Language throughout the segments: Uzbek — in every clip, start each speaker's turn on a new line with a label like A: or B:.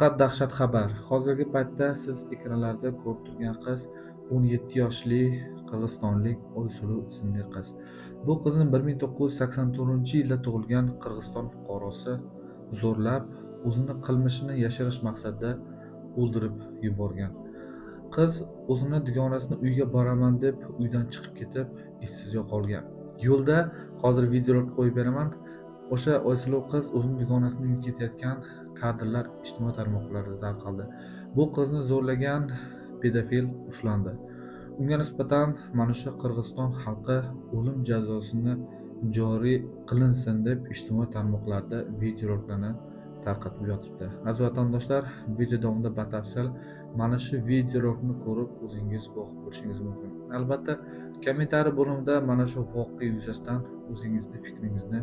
A: Faqat dahshat xabar. Hozirgi paytda siz ekranlarda ko'rib turgan qiz 17 yoshli qirg'izistonlik Oysulu ismli qiz. Bu qizni 1984-yilda tug'ilgan Qirg'iziston fuqarosi zo'rlab, o'zini qilmishini yashirish maqsadida o'ldirib yuborgan. Qiz o'zini dugonasini uyga boraman deb uydan chiqib ketib, izsiz yo'qolgan. Yo'lda hozir videolar qo'yib beraman. O'sha Oysulu qiz o'zini dugonasini uyga ketayotgan kadrlar ijtimoiy tarmoqlarda tarqaldi. Bu qizni zo'rlagan pedofil ushlandi. Unga nisbatan mana shu Qirg'iziston xalqi o'lim jazosini joriy qilinsin deb ijtimoiy tarmoqlarda videoroliklarni tarqatib yotibdi. Aziz vatandoshlar, video davomida batafsil mana shu videorolikni ko'rib o'zingiz guvoh bo'lishingiz mumkin. Albatta, kommentariy bo'limida mana shu voqea yuzasidan o'zingizning fikringizni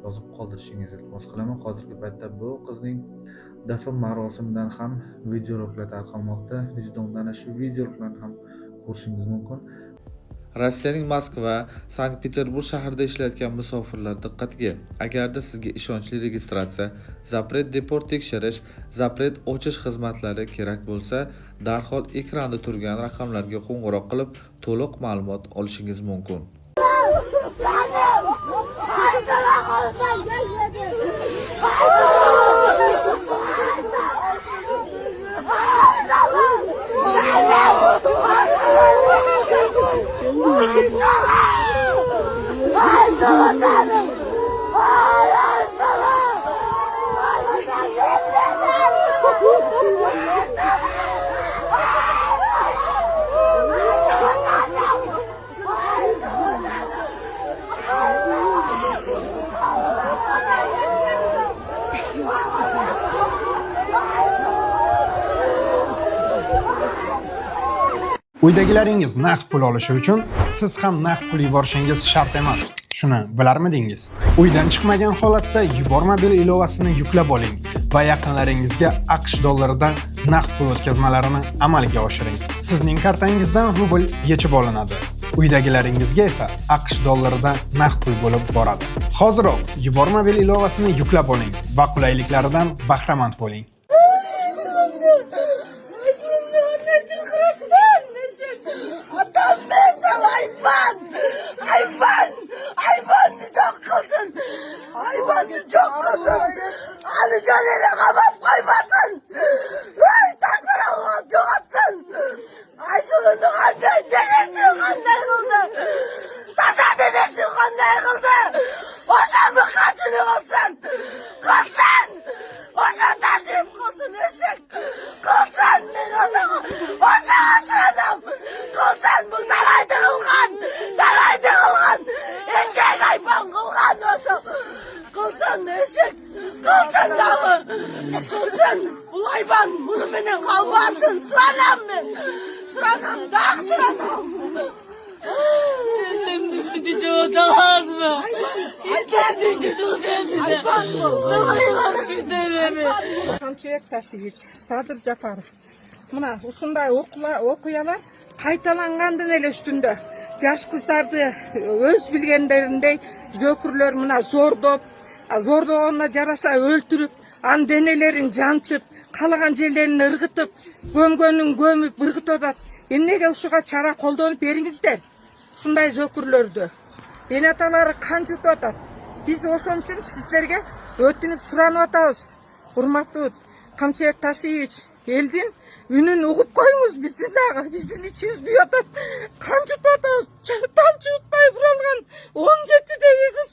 A: yozib qoldirishingizni iltimos qilaman. Hozirgi paytda bu qizning dafn marosimidan ham videoroliklar tarqalmoqda. Videodan shu videoroliklarni ham ko'rishingiz mumkin. Rossiyaning Moskva, Sankt-Peterburg shahrida ishlayotgan musofirlar diqqatiga. Agarda sizga ishonchli registratsiya, zapret deport tekshirish, zapret ochish xizmatlari kerak bo'lsa, darhol ekranda turgan raqamlarga qo'ng'iroq qilib, to'liq ma'lumot olishingiz mumkin.
B: Uydagilaringiz naqd pul olishi uchun siz ham naqd pul yuborishingiz shart emas. Shuni bilarmidingiz? Uydan chiqmagan holatda Yubormobil ilovasini yuklab oling va yaqinlaringizga AQSh dollaridan naqd pul o'tkazmalarini amalga oshiring. Sizning kartangizdan rubl yechib olinadi. Uydagilaringizga esa AQSh dollaridan naqd pul bo'lib boradi. Hoziroq Yubormobil ilovasini yuklab oling va qulayliklaridan bahramand bo'ling.
C: Hayvanı çok kızım. Alican ile kabap koymasın. Tasvir Allah'ım çok atsın. Aysun'un kanday dedesin kanday kıldı. Tasa dedesin kanday kıldı. O sen mi kaçını kılsın? Kılsın. O sen taşıyıp kılsın eşek. Kılsın. O sen aslanım. Kılsın. Bu dalaydı kılgan. Dalaydı kılgan. Eşek hayvan kılgan o sen. Kılsın eşek, kılsın dalı, kılsın bu hayvan, bunu benim kalmasın, sıranam ben, sıranam, dağ sıranam.
D: Şimdi düşücü olamaz mı? İster düşücü olacağını.
C: Hayvan bu.
D: Hayvan düşüdürümü.
E: Kamçıyak Taşıyıç, Sadır Japarov. Mına ушундай окуялар кайталангандын эле үстүндө жаш кыздарды өз билгендериндей зөкүрлөр мына зордогонуна жараша өлтүрүп, анын денелерин жанчып, каалаган жерлерин ыргытып, көмгөнүн көмүп ыргытып атат. Эмнеге ушуга чара колдонуп бериңиздер? Ушундай зөкүрлөрдү. Эн аталары кан жутуп атат. Биз ошон үчүн сиздерге өтүнүп суранып атабыз. Урматтуу Камчыбек Ташиевич, элдин үнүн угуп коюңуз, биздин дагы, биздин ичибиз күйүп атат. Кан жутуп атабыз. Тамчыбыктай буралган 17-деги кыз.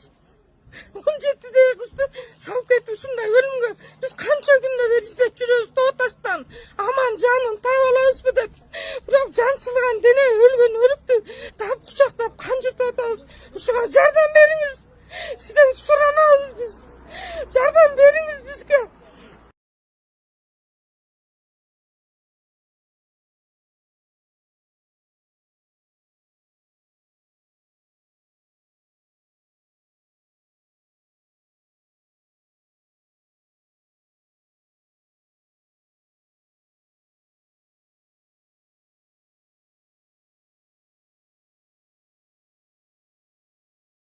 E: 17-деги кызды салып кетип ушундай өлүмгө биз канча күндө бери издеп жүрөбүз тоо таштан. Аман жанын таап алабызбы деп. Бирок жанчылган дене өлүктү таап кучактап кан жутуп атабыз. Ушуга жардам бериңиз. Сизден суранабыз биз. Жардам бериңиз бизге.